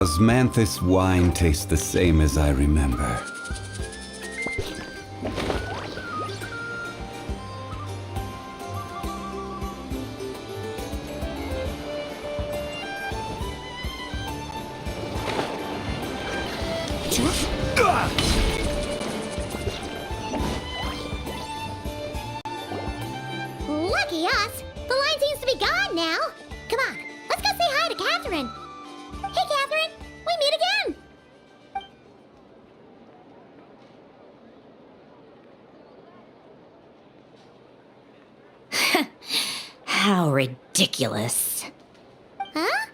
Does Manthus wine taste the same as I remember? Lucky us! The line seems to be gone now! Come on, let's go say hi to Catherine! Hey, Catherine! We meet again! How ridiculous. Huh?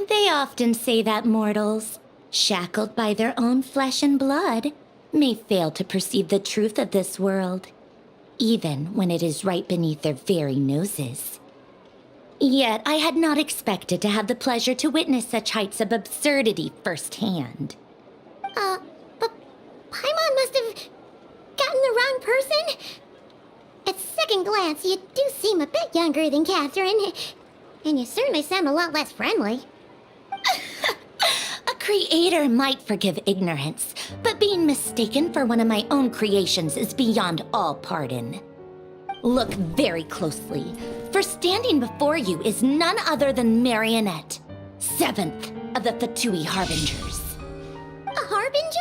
They often say that mortals, shackled by their own flesh and blood, may fail to perceive the truth of this world, even when it is right beneath their very noses. Yet I had not expected to have the pleasure to witness such heights of absurdity firsthand. But Paimon must have gotten the wrong person? At second glance, you do seem a bit younger than Catherine, and you certainly sound a lot less friendly. A creator might forgive ignorance, but being mistaken for one of my own creations is beyond all pardon. Look very closely, for standing before you is none other than Marionette, 7th of the Fatui Harbingers. A harbinger?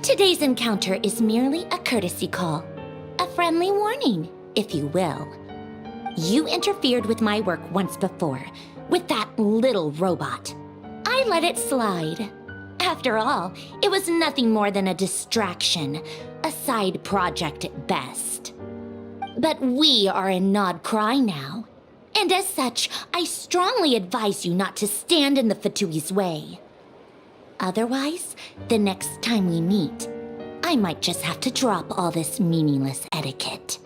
Today's encounter is merely a courtesy call. A friendly warning, if you will. You interfered with my work once before, with that little robot. I let it slide. After all, it was nothing more than a distraction, a side project at best. But we are in Nod Cry now, and as such, I strongly advise you not to stand in the Fatui's way. Otherwise, the next time we meet, I might just have to drop all this meaningless etiquette.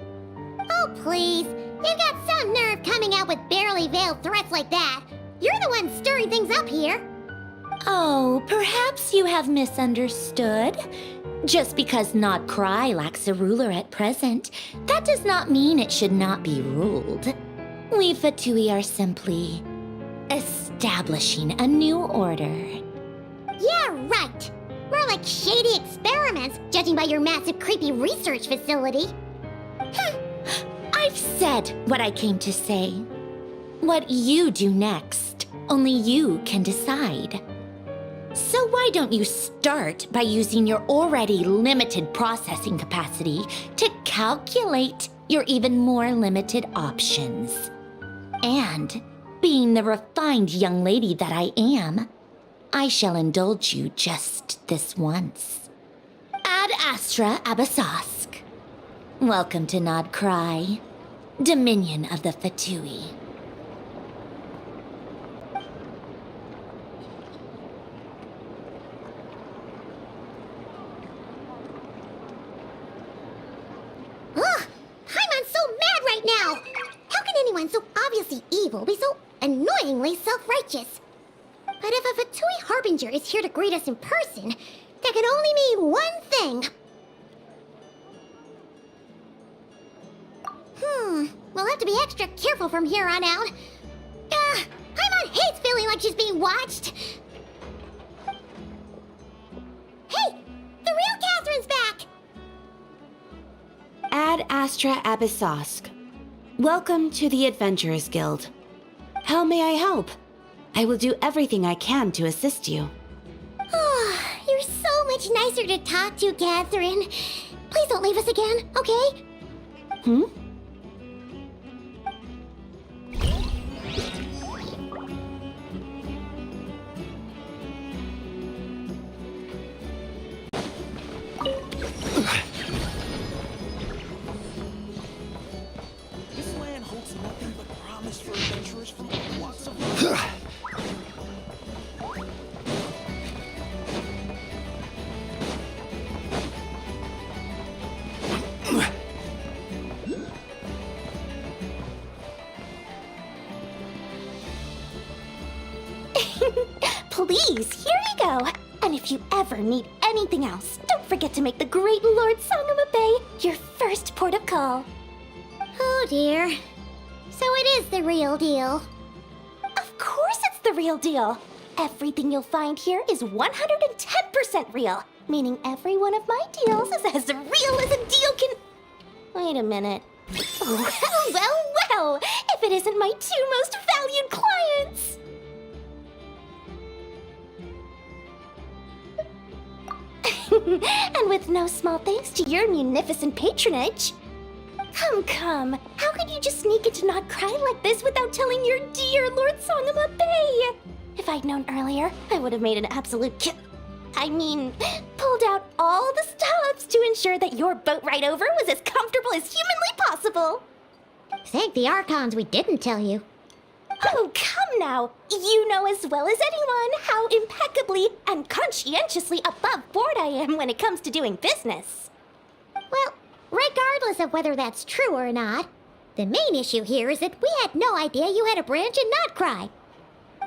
Oh, please. You've got some nerve coming out with barely veiled threats like that. You're the one stirring things up here. Oh, perhaps you have misunderstood. Just because Nod Cry lacks a ruler at present, that does not mean it should not be ruled. We Fatui are simply establishing a new order. Yeah, right. More like shady experiments, judging by your massive creepy research facility. I've said what I came to say. What you do next, only you can decide. So why don't you start by using your already limited processing capacity to calculate your even more limited options? And, being the refined young lady that I am, I shall indulge you just this once. Ad Astra Abasask. Welcome to Nod Cry, Dominion of the Fatui. Ugh! Paimon's so mad right now! How can anyone so obviously evil be so annoyingly self-righteous? But if a Fatui Harbinger is here to greet us in person, that can only mean one thing. We'll have to be extra careful from here on out. Paimon hates feeling like she's being watched. Hey! The real Catherine's back! Ad Astra Abyssosque. Welcome to the Adventurers Guild. How may I help? I will do everything I can to assist you. You're so much nicer to talk to, Catherine. Please don't leave us again, okay? This land holds nothing but promise for adventurers from all walks of life. Please, here you go. And if you ever need anything else, don't forget to make the great Lord Sangama Bay your first port of call. Oh dear. So it is the real deal. Of course it's the real deal. Everything you'll find here is 110% real, meaning every one of my deals is as real as a deal can... Wait a minute. Well, if it isn't my two most valued clients! And with no small thanks to your munificent patronage. Come, how could you just sneak into Not Cry like this without telling your dear Lord Sangama Bay? If I'd known earlier, I would have made an absolute pulled out all the stops to ensure that your boat ride over was as comfortable as humanly possible. Thank the Archons we didn't tell you. Oh, come now. You know as well as anyone how impeccably and conscientiously above board I am when it comes to doing business. Well, regardless of whether that's true or not, the main issue here is that we had no idea you had a branch in Not Cry.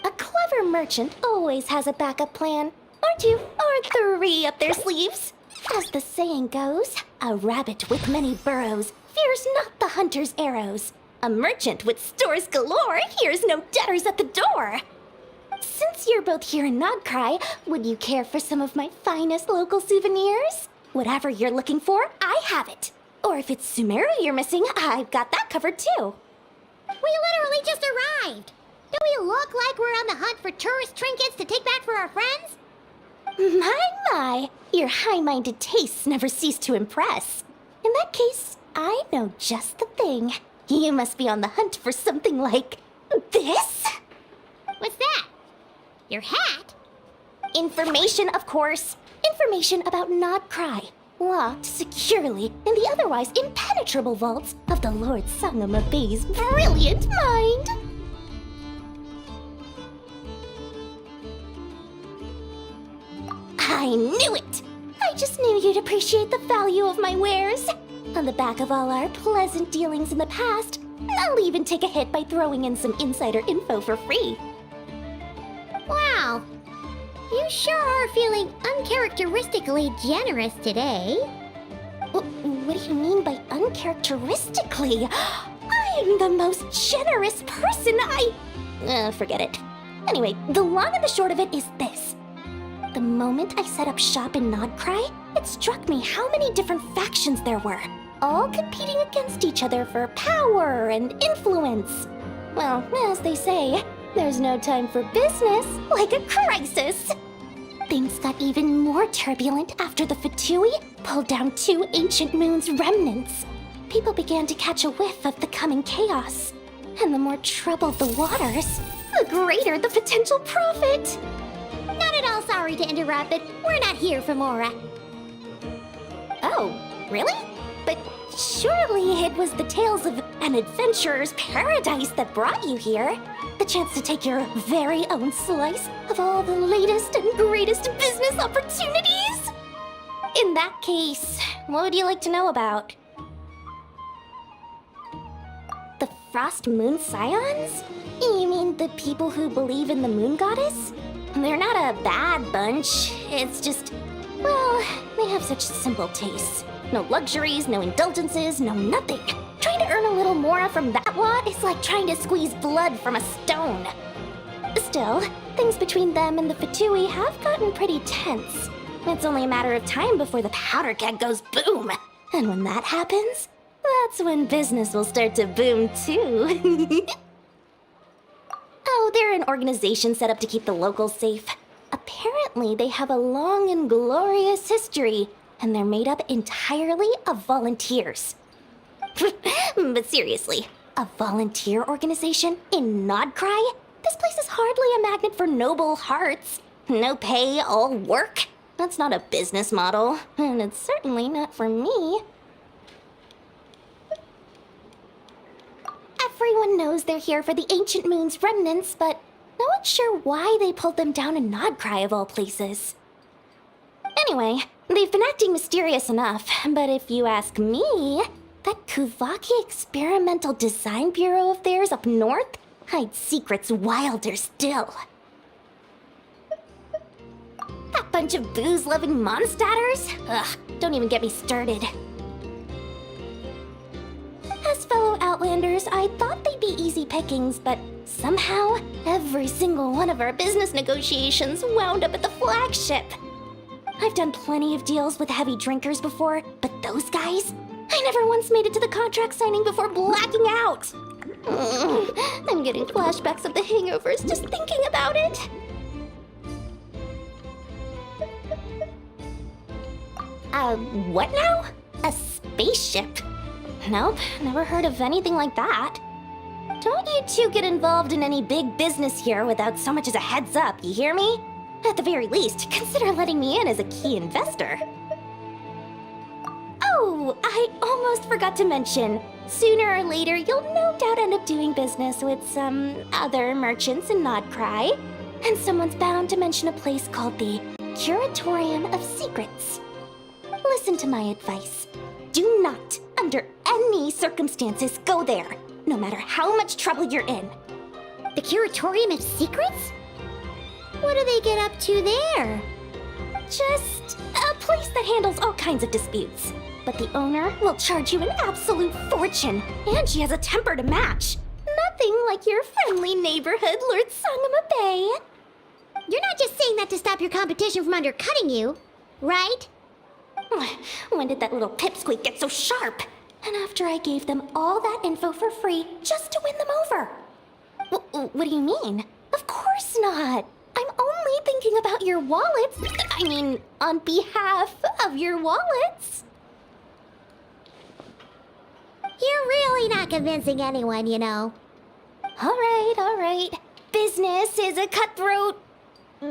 A clever merchant always has a backup plan, or two, or three up their sleeves. As the saying goes, a rabbit with many burrows fears not the hunter's arrows. A merchant with stores galore hears no debtors at the door. Since you're both here in Not Cry, would you care for some of my finest local souvenirs? Whatever you're looking for, I have it. Or if it's Sumeru you're missing, I've got that covered too. We literally just arrived. Do we look like we're on the hunt for tourist trinkets to take back for our friends? My, your high-minded tastes never cease to impress. In that case, I know just the thing. You must be on the hunt for something like this? What's that? Your hat? Information, of course. Information about Not Cry. Locked securely in the otherwise impenetrable vaults of the Lord Sangama Bay's brilliant mind. I knew it! I just knew you'd appreciate the value of my wares. On the back of all our pleasant dealings in the past, I'll even take a hit by throwing in some insider info for free. Wow. You sure are feeling uncharacteristically generous today. What do you mean by uncharacteristically? I am the most generous person forget it. Anyway, the long and the short of it is this. The moment I set up shop in Not Cry, it struck me how many different factions there were, all competing against each other for power and influence. Well, as they say, there's no time for business like a crisis. Things got even more turbulent after the Fatui pulled down two ancient moon's remnants. People began to catch a whiff of the coming chaos. And the more troubled the waters, the greater the potential profit. Not at all sorry to interrupt, but we're not here for Mora. Oh, really? But surely it was the tales of an adventurer's paradise that brought you here. The chance to take your very own slice of all the latest and greatest business opportunities? In that case, what would you like to know about? The Frost Moon Scions? You mean the people who believe in the Moon Goddess? They're not a bad bunch. It's just, well, they have such simple tastes. No luxuries, no indulgences, no nothing. Trying to earn a little more from that lot is like trying to squeeze blood from a stone. Still, things between them and the Fatui have gotten pretty tense. It's only a matter of time before the powder keg goes boom. And when that happens, that's when business will start to boom too. Oh, they're an organization set up to keep the locals safe. Apparently, they have a long and glorious history, and they're made up entirely of volunteers. But seriously, a volunteer organization in Not Cry? This place is hardly a magnet for noble hearts. No pay, all work. That's not a business model, and it's certainly not for me. Everyone knows they're here for the Ancient Moon's remnants, but no one's sure why they pulled them down in Not Cry of all places. Anyway, they've been acting mysterious enough, but if you ask me, that Kuvaki Experimental Design Bureau of theirs up north hides secrets wilder still. That bunch of booze-loving monsters? Ugh, don't even get me started. As fellow Outlanders, I thought they'd be easy pickings, but somehow, every single one of our business negotiations wound up at the flagship. I've done plenty of deals with heavy drinkers before, but those guys? I never once made it to the contract signing before blacking out. I'm getting flashbacks of the hangovers just thinking about it. What now? A spaceship? Nope, never heard of anything like that. Don't you two get involved in any big business here without so much as a heads up, you hear me? At the very least, consider letting me in as a key investor. Oh, I almost forgot to mention. Sooner or later, you'll no doubt end up doing business with some other merchants in Nodcry. And someone's bound to mention a place called the Curatorium of Secrets. Listen to my advice. Do not, under any circumstances, go there, no matter how much trouble you're in. The Curatorium of Secrets? What do they get up to there? Just a place that handles all kinds of disputes. But the owner will charge you an absolute fortune, and she has a temper to match. Nothing like your friendly neighborhood Lord Sangama Bay. You're not just saying that to stop your competition from undercutting you, right? When did that little pipsqueak get so sharp? And after I gave them all that info for free just to win them over. What do you mean? Of course not. I'm only thinking about your wallets. I mean, on behalf of your wallets. You're really not convincing anyone, you know. All right. Business is a cutthroat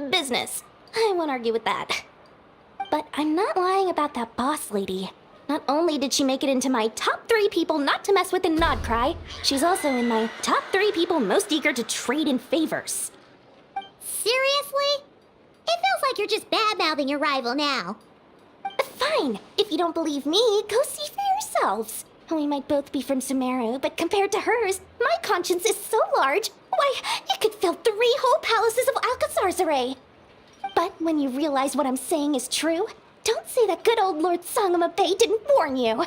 business. I won't argue with that. But I'm not lying about that boss lady. Not only did she make it into my top 3 people not to mess with in Nodcry, she's also in my top 3 people most eager to trade in favors. Seriously? It feels like you're just bad-mouthing your rival now. Fine. If you don't believe me, go see for yourselves. We might both be from Sumeru, but compared to hers, my conscience is so large, why, it could fill 3 whole palaces of Alcazar's. But when you realize what I'm saying is true, don't say that good old Lord Sangama Bay didn't warn you.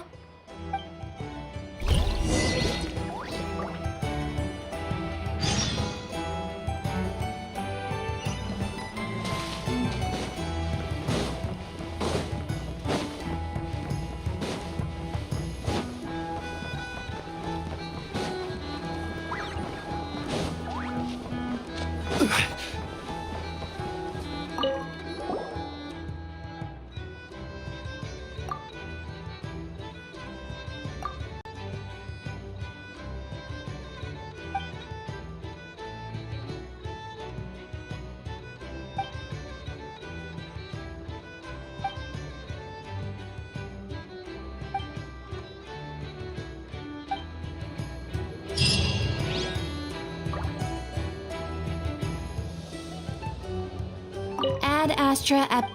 Ad Astra at...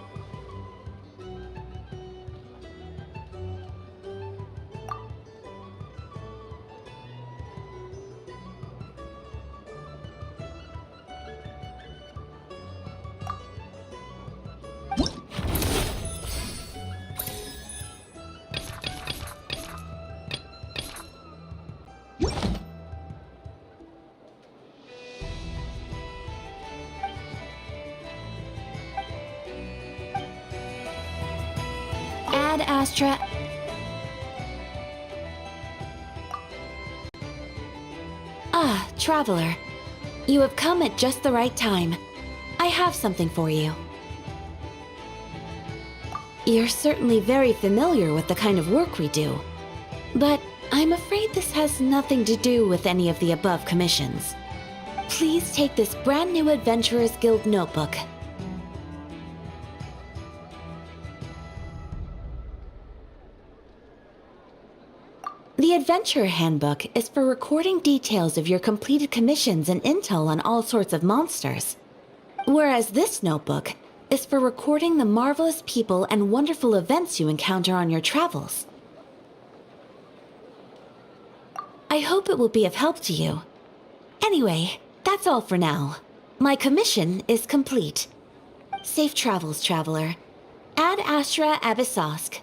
Ad Astra... Ah, Traveler. You have come at just the right time. I have something for you. You're certainly very familiar with the kind of work we do. But I'm afraid this has nothing to do with any of the above commissions. Please take this brand new Adventurers Guild notebook. The Adventurer Handbook is for recording details of your completed commissions and intel on all sorts of monsters. Whereas this notebook is for recording the marvelous people and wonderful events you encounter on your travels. I hope it will be of help to you. Anyway, that's all for now. My commission is complete. Safe travels, traveler. Ad Astra Abyssosque.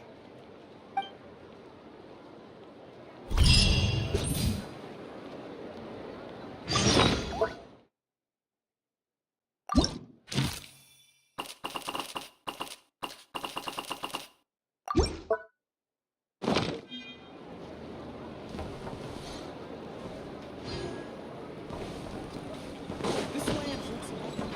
This land holds nothing.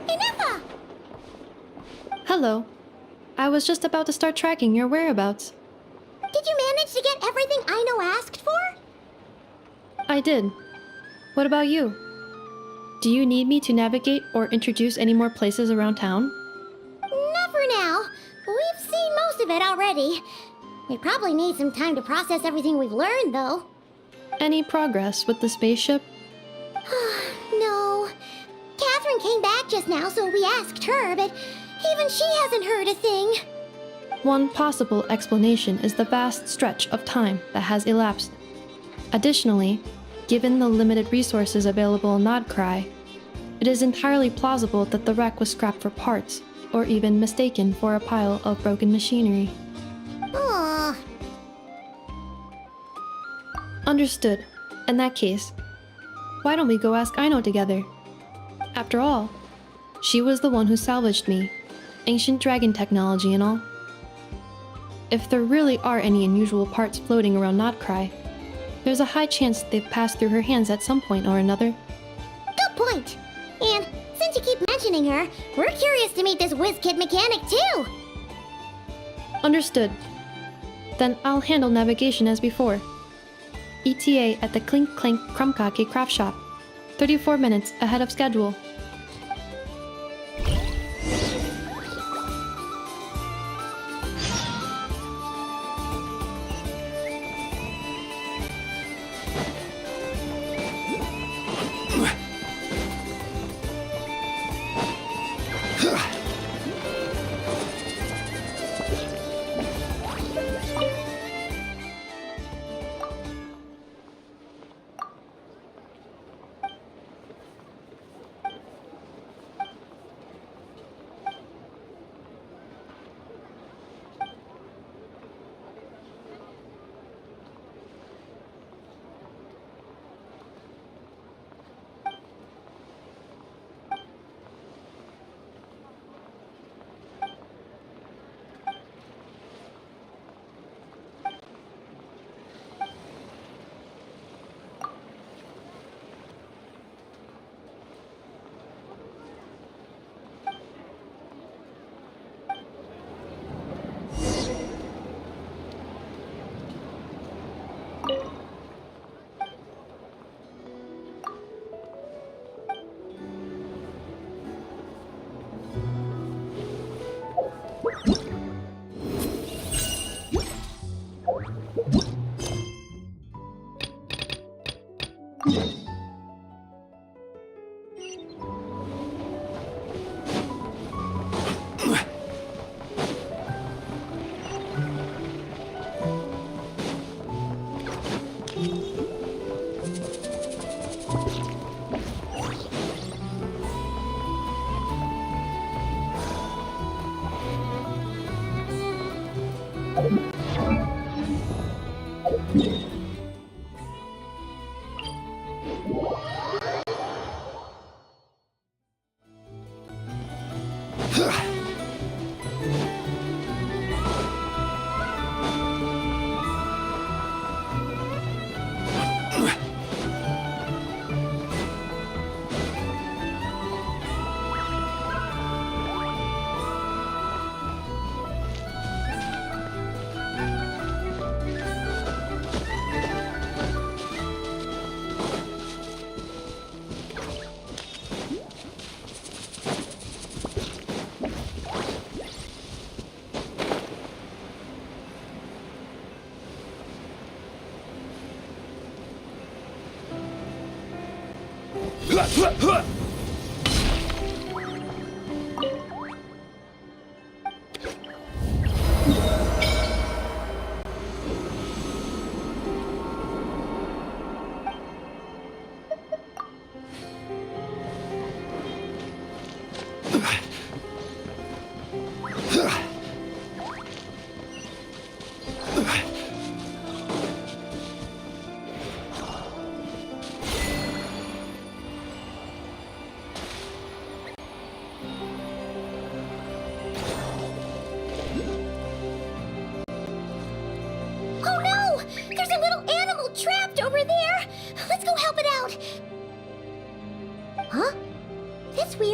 Inefa! Hello. I was just about to start tracking your whereabouts. Did you manage to get everything Aino asked for? I did. What about you? Do you need me to navigate or introduce any more places around town? Not for now. We've seen most of it already. We probably need some time to process everything we've learned, though. Any progress with the spaceship? No. Catherine came back just now, so we asked her, but even she hasn't heard a thing. One possible explanation is the vast stretch of time that has elapsed. Additionally, given the limited resources available in Nodcry, it is entirely plausible that the wreck was scrapped for parts, or even mistaken for a pile of broken machinery. Aw. Understood. In that case, why don't we go ask Aino together? After all, she was the one who salvaged me, ancient dragon technology and all. If there really are any unusual parts floating around Nodcry, there's a high chance they've passed through her hands at some point or another. Good point. And since you keep mentioning her, we're curious to meet this whiz-kid mechanic, too. Understood. Then I'll handle navigation as before. ETA at the Clink Clank Krumkake craft shop. 34 minutes ahead of schedule.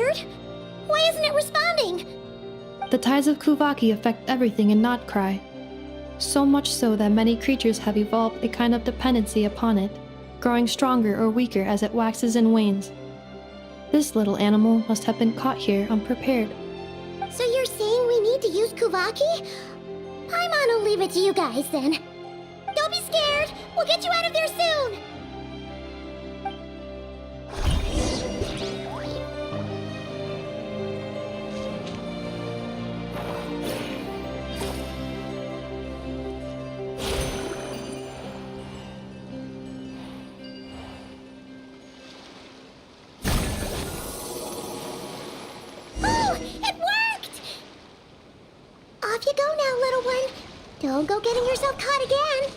weird. Why isn't it responding? The tides of Kuvaki affect everything in Notcry. So much so that many creatures have evolved a kind of dependency upon it, growing stronger or weaker as it waxes and wanes. This little animal must have been caught here unprepared. So you're saying we need to use Kuvaki? Paimon will leave it to you guys then. Don't be scared! We'll get you out of there soon! Oh, it worked! Off you go now, little one. Don't go getting yourself caught again.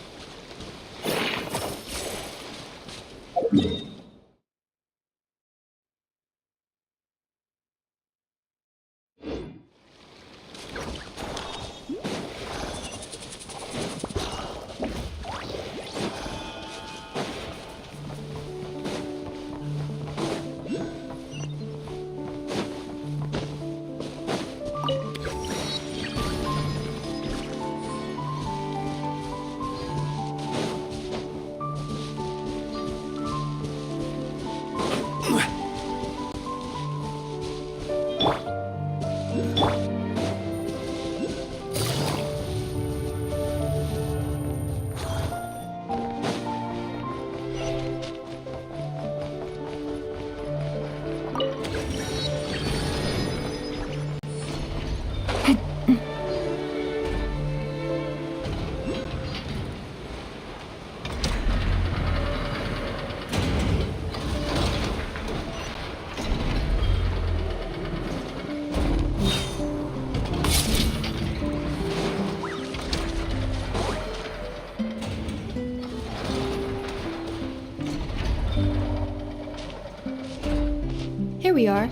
Here we are.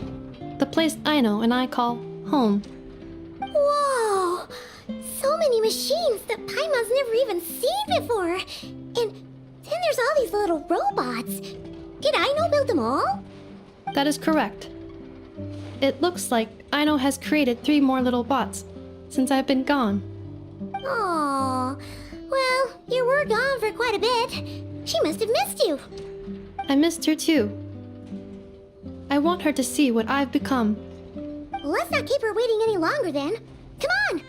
The place I know and I call home. Whoa! So many machines that Paimon's never even seen before. And then there's all these little robots. Did Aino build them all? That is correct. It looks like Aino has created 3 more little bots since I've been gone. Aww. Well, you were gone for quite a bit. She must have missed you. I missed her too. I want her to see what I've become. Let's not keep her waiting any longer then. Come on!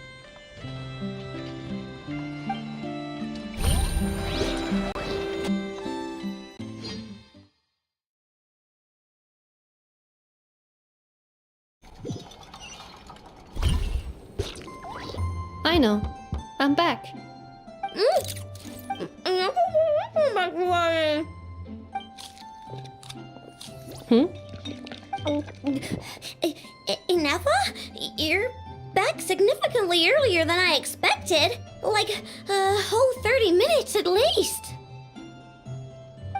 I know. I'm back. Ineffa? You're back significantly earlier than I expected. Like a whole 30 minutes at least.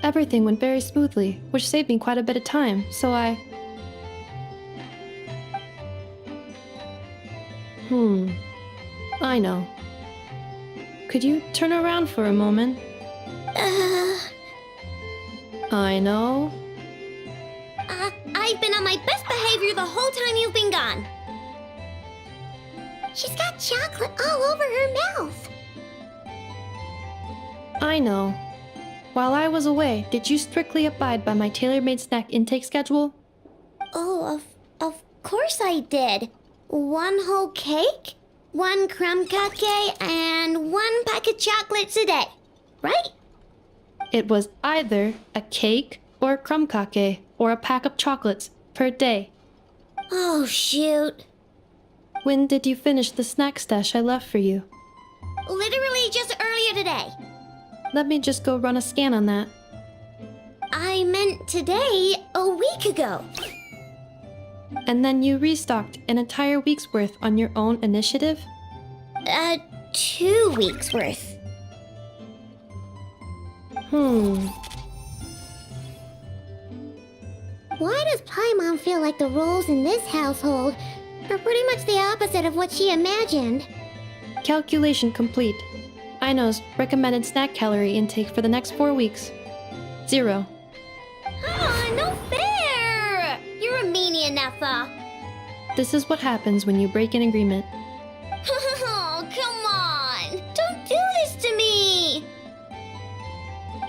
Everything went very smoothly, which saved me quite a bit of time, so I know. Could you turn around for a moment? I know. I've been on my best behavior the whole time you've been gone. She's got chocolate all over her mouth. I know. While I was away, did you strictly abide by my tailor-made snack intake schedule? Oh, of course I did. 1 whole cake, 1 crumb cake, and 1 pack of chocolates a day, right? It was either a cake or a crumb cake or a pack of chocolates per day. Oh, shoot. When did you finish the snack stash I left for you? Literally just earlier today. Let me just go run a scan on that. I meant today, a week ago. And then you restocked an entire week's worth on your own initiative? 2 weeks worth. Why does Paimon feel like the roles in this household are pretty much the opposite of what she imagined? Calculation complete. Aino's recommended snack calorie intake for the next 4 weeks. 0. Ah, no fair! You're a meanie enough. Neffa! This is what happens when you break an agreement. Oh, come on! Don't do this to me!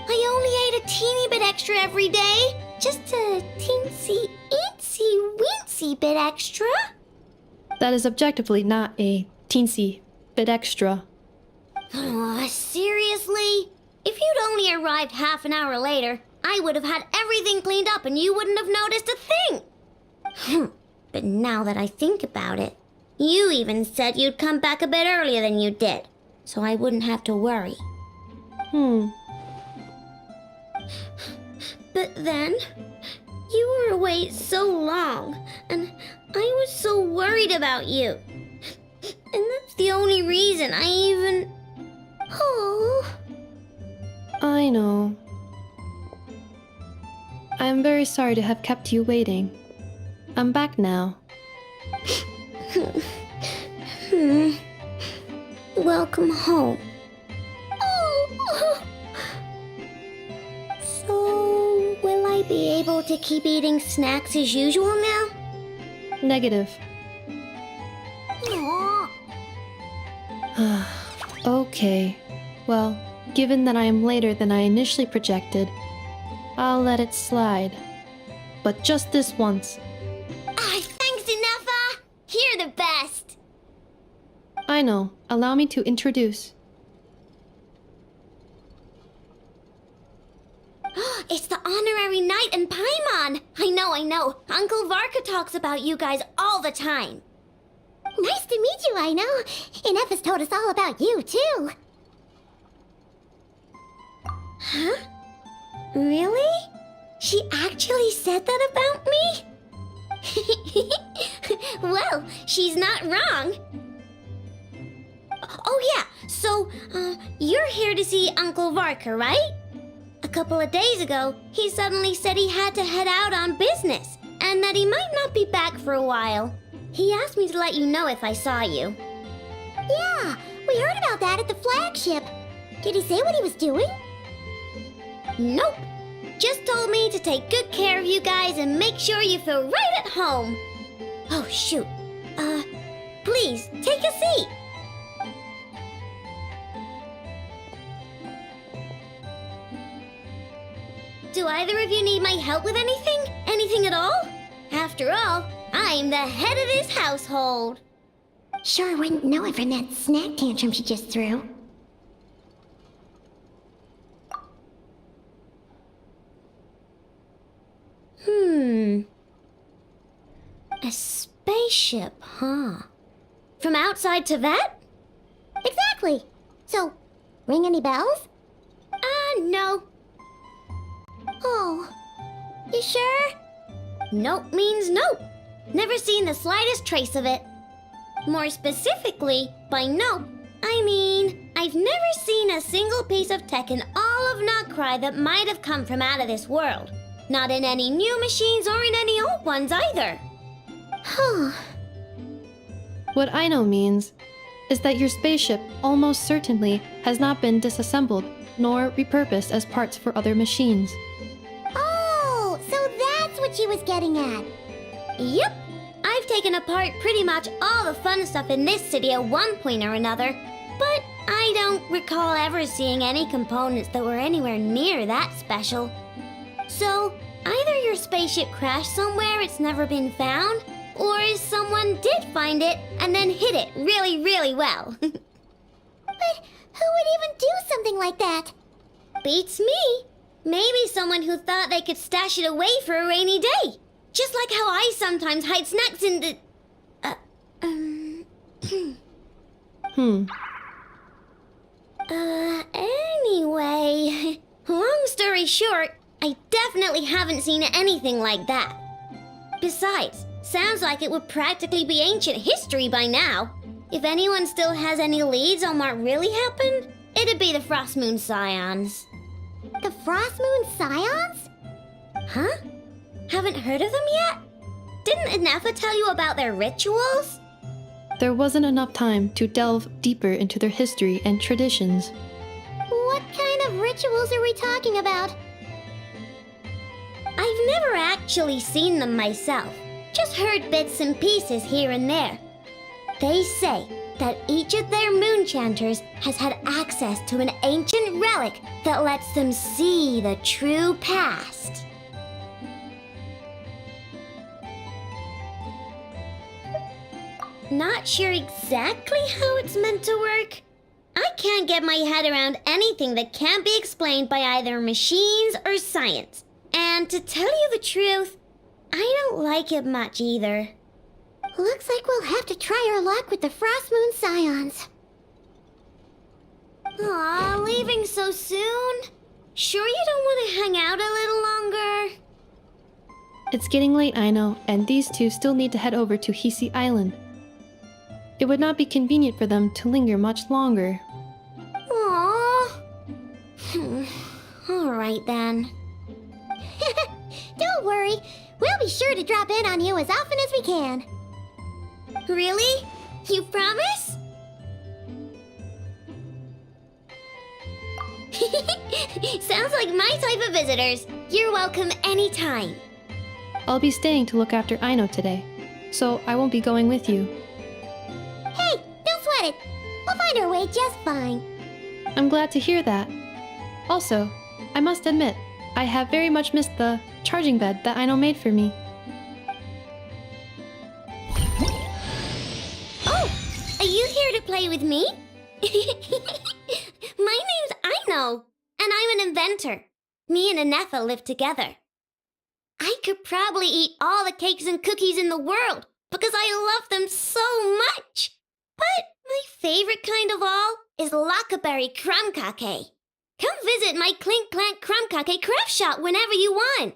I only ate a teeny bit extra every day. Just a teensy, eensy, weensy bit extra. That is objectively not a teensy bit extra. Oh, seriously? If you'd only arrived half an hour later, I would have had everything cleaned up and you wouldn't have noticed a thing. But now that I think about it, you even said you'd come back a bit earlier than you did, so I wouldn't have to worry. But then, you were away so long, and I was so worried about you. And that's the only reason I even... Oh... I know. I am very sorry to have kept you waiting. I'm back now. Welcome home. Oh. So, will I be able to keep eating snacks as usual now? Negative. Aw. Okay. Well, given that I am later than I initially projected, I'll let it slide. But just this once. Thanks, Neffa! You're the best! I know. Allow me to introduce. It's the honorary knight and Paimon! I know. Uncle Varka talks about you guys all the time. Nice to meet you, I know. And Neffa's told us all about you, too. Huh? Really? She actually said that about me? Well, she's not wrong. Oh yeah, so, you're here to see Uncle Varka, right? A couple of days ago, he suddenly said he had to head out on business, and that he might not be back for a while. He asked me to let you know if I saw you. Yeah, we heard about that at the flagship. Did he say what he was doing? Nope. Just told me to take good care of you guys and make sure you feel right at home. Oh, shoot. Please, take a seat. Do either of you need my help with anything? Anything at all? After all, I'm the head of this household. Sure wouldn't know it from that snack tantrum she just threw. A spaceship, huh? From outside to that? Exactly. So, ring any bells? No. Oh, you sure? Nope means nope. Never seen the slightest trace of it. More specifically, by nope, I mean, I've never seen a single piece of tech in all of Notcry that might have come from out of this world. Not in any new machines or in any old ones either. Huh. What I know means is that your spaceship almost certainly has not been disassembled nor repurposed as parts for other machines. Oh, so that's what she was getting at. Yep. I've taken apart pretty much all the fun stuff in this city at one point or another, but I don't recall ever seeing any components that were anywhere near that special. So, either your spaceship crashed somewhere it's never been found, or someone did find it and then hid it really, really well. But who would even do something like that? Beats me. Maybe someone who thought they could stash it away for a rainy day. Just like how I sometimes hide snacks in the... Anyway... Long story short, I definitely haven't seen anything like that. Besides, sounds like it would practically be ancient history by now. If anyone still has any leads on what really happened, it'd be the Frost Moon Scions. The Frost Moon Scions? Huh? Haven't heard of them yet? Didn't Neffa tell you about their rituals? There wasn't enough time to delve deeper into their history and traditions. What kind of rituals are we talking about? I've never actually seen them myself. Just heard bits and pieces here and there. They say that each of their moonchanters has had access to an ancient relic that lets them see the true past. Not sure exactly how it's meant to work. I can't get my head around anything that can't be explained by either machines or science. And to tell you the truth, I don't like it much either. Looks like we'll have to try our luck with the Frost Moon Scions. Aw, leaving so soon? Sure you don't want to hang out a little longer? It's getting late, I know, and these two still need to head over to Hisi Island. It would not be convenient for them to linger much longer. Aww. Alright then. Don't worry, we'll be sure to drop in on you as often as we can. Really? You promise? Sounds like my type of visitors. You're welcome anytime. I'll be staying to look after Aino today, so I won't be going with you. Hey, don't sweat it. We'll find our way just fine. I'm glad to hear that. Also, I must admit, I have very much missed the charging bed that Aino made for me. Oh, are you here to play with me? My name's Aino, and I'm an inventor. Me and Anefa live together. I could probably eat all the cakes and cookies in the world because I love them so much. But my favorite kind of all is Lockaberry Crumb Cake. Come visit my Clink Clank Crumb Cake craft shop whenever you want.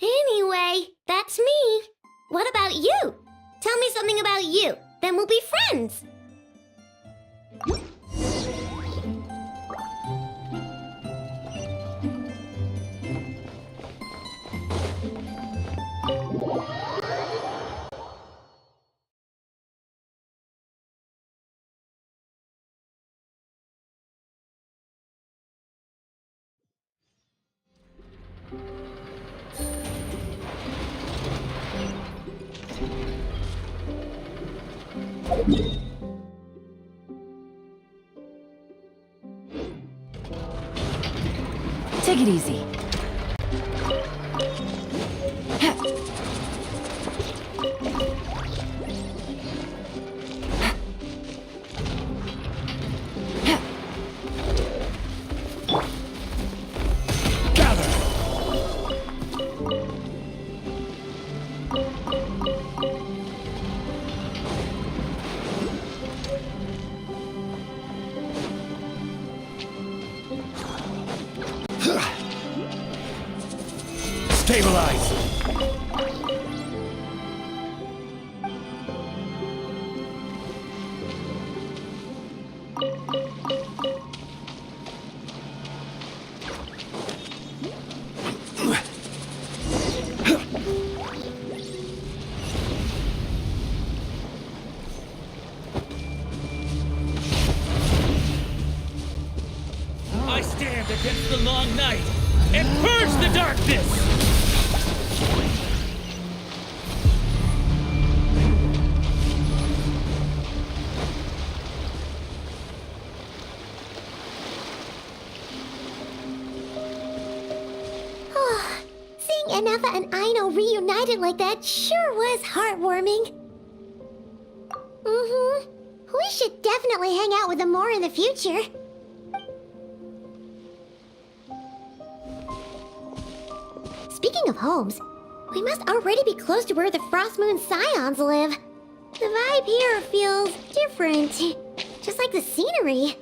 Anyway, that's me. What about you? Tell me something about you, then we'll be friends. Take it easy. Stabilize! I stand against the long night and purge the darkness! Seeing Anefa and Aino reunited like that sure was heartwarming. We should definitely hang out with them more in the future. Speaking of homes, we must already be close to where the Frost Moon Scions live. The vibe here feels different, just like the scenery.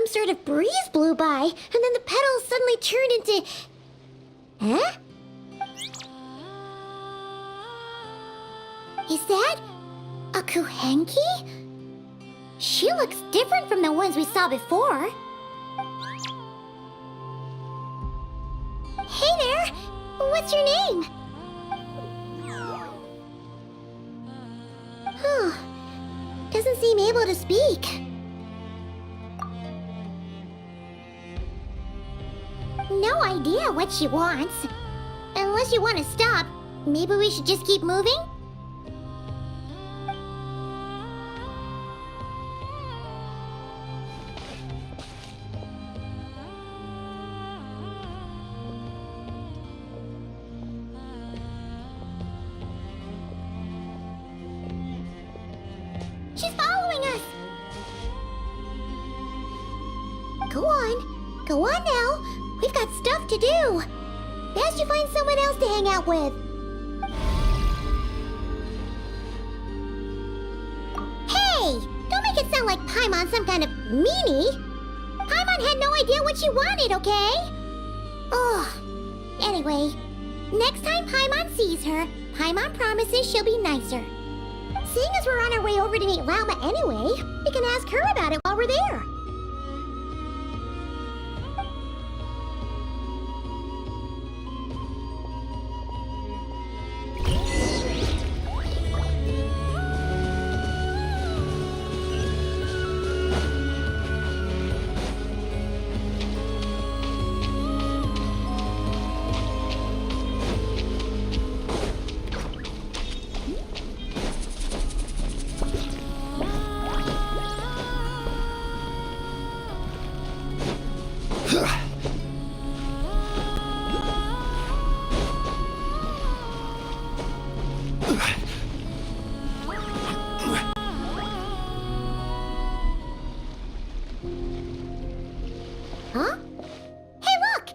Sort of breeze blew by, and then the petals suddenly turned into... Huh? Is that a Kuhenki? She looks different from the ones we saw before. Hey there! What's your name? Huh. Doesn't seem able to speak. No idea what she wants. Unless you want to stop, maybe we should just keep moving? She's following us! Go on. Go on now. We've got stuff to do. Best you find someone else to hang out with. Hey! Don't make it sound like Paimon's some kind of meanie. Paimon had no idea what she wanted, okay? Ugh. Anyway, next time Paimon sees her, Paimon promises she'll be nicer. Seeing as we're on our way over to meet Lauma anyway, we can ask her about it while we're there. Huh? Hey, look!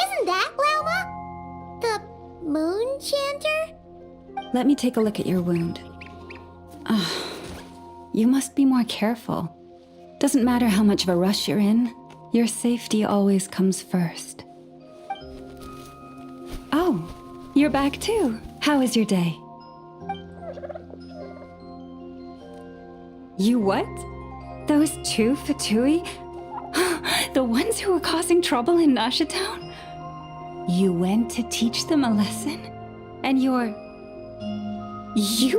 Isn't that Lauma? The moon chanter? Let me take a look at your wound. You must be more careful. Doesn't matter how much of a rush you're in, your safety always comes first. Oh, you're back too. How was your day? You what? Those two Fatui? The ones who were causing trouble in Nasha Town? You went to teach them a lesson? And you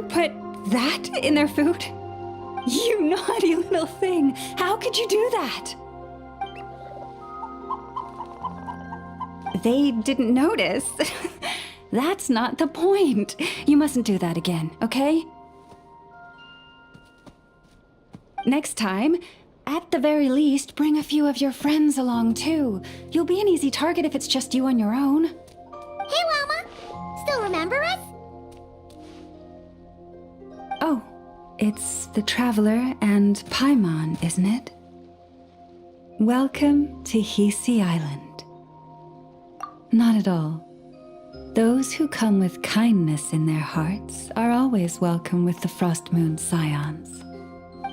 put that in their food? You naughty little thing! How could you do that? They didn't notice. That's not the point. You mustn't do that again, okay? Next time, at the very least, bring a few of your friends along too. You'll be an easy target if it's just you on your own. Hey, Lauma! Still remember us? Oh, it's the Traveler and Paimon, isn't it? Welcome to Hisi Island. Not at all. Those who come with kindness in their hearts are always welcome with the Frost Moon Scions.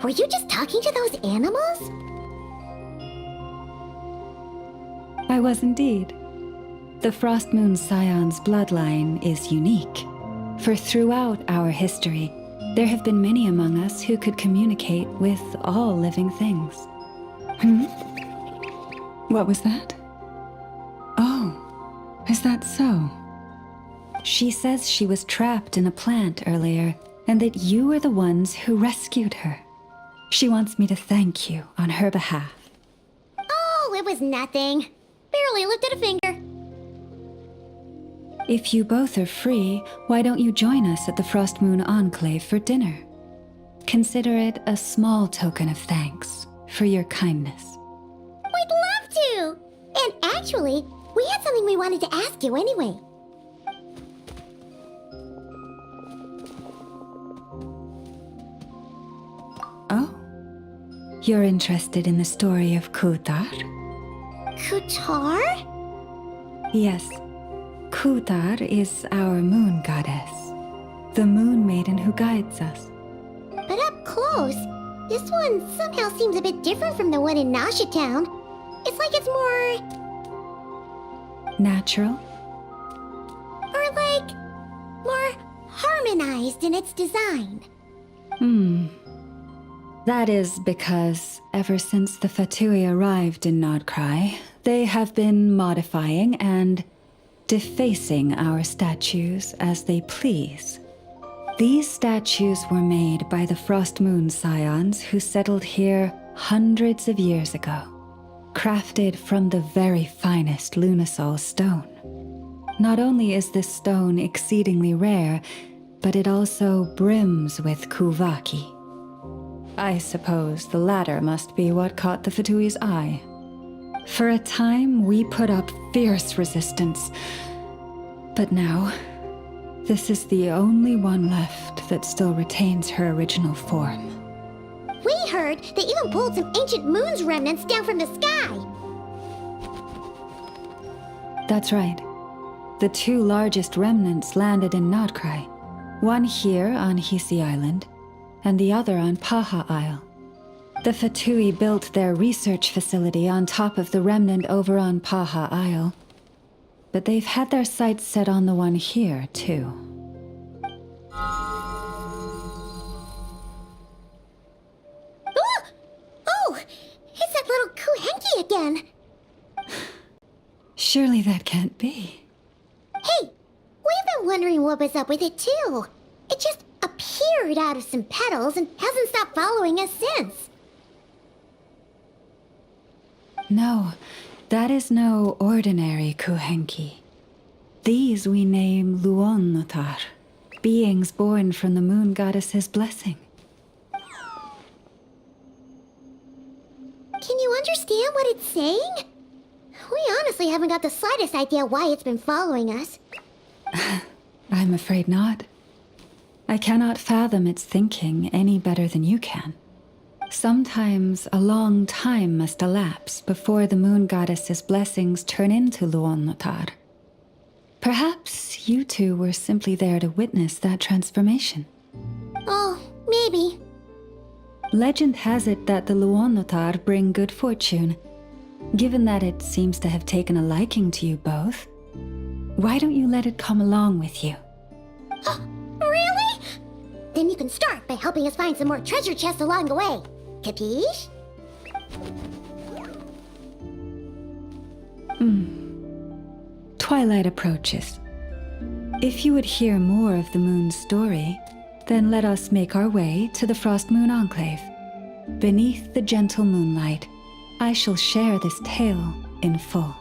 Were you just talking to those animals? I was indeed. The Frost Moon Scion's bloodline is unique, for throughout our history, there have been many among us who could communicate with all living things. What was that? Oh, is that so? She says she was trapped in a plant earlier, and that you were the ones who rescued her. She wants me to thank you on her behalf. Oh, it was nothing. Barely lifted a finger. If you both are free, why don't you join us at the Frost Moon Enclave for dinner? Consider it a small token of thanks for your kindness. We'd love to! And actually, we had something we wanted to ask you anyway. Oh? You're interested in the story of Kutar? Kutar? Yes. Kutar is our moon goddess, the moon maiden who guides us. But up close, this one somehow seems a bit different from the one in Nasha Town. It's like it's more... Natural? or like... more harmless organized in its design. That is because ever since the Fatui arrived in Nodcry, they have been modifying and defacing our statues as they please. These statues were made by the Frost Moon Scions who settled here hundreds of years ago, crafted from the very finest Lunasol stone. Not only is this stone exceedingly rare, but it also brims with Kuvaki. I suppose the latter must be what caught the Fatui's eye. For a time, we put up fierce resistance, but now, this is the only one left that still retains her original form. We heard they even pulled some ancient moon's remnants down from the sky. That's right. The two largest remnants landed in Nodcry, one here on Hisi Island, and the other on Paha Isle. The Fatui built their research facility on top of the remnant over on Paha Isle, but they've had their sights set on the one here, too. Oh, it's that little Kuhenki again. Surely that can't be. Hey, we've been wondering what was up with it too. It just appeared out of some petals and hasn't stopped following us since. No, that is no ordinary Kuhenki. These we name Luonnotar, beings born from the moon goddess's blessing. Can you understand what it's saying? We honestly haven't got the slightest idea why it's been following us. I'm afraid not. I cannot fathom its thinking any better than you can. Sometimes a long time must elapse before the moon goddess's blessings turn into Luonnotar. Perhaps you two were simply there to witness that transformation. Oh, maybe. Legend has it that the Luonnotar bring good fortune. Given that it seems to have taken a liking to you both, why don't you let it come along with you? Really? Then you can start by helping us find some more treasure chests along the way. Capiche? Twilight approaches. If you would hear more of the moon's story, then let us make our way to the Frost Moon Enclave. Beneath the gentle moonlight, I shall share this tale in full.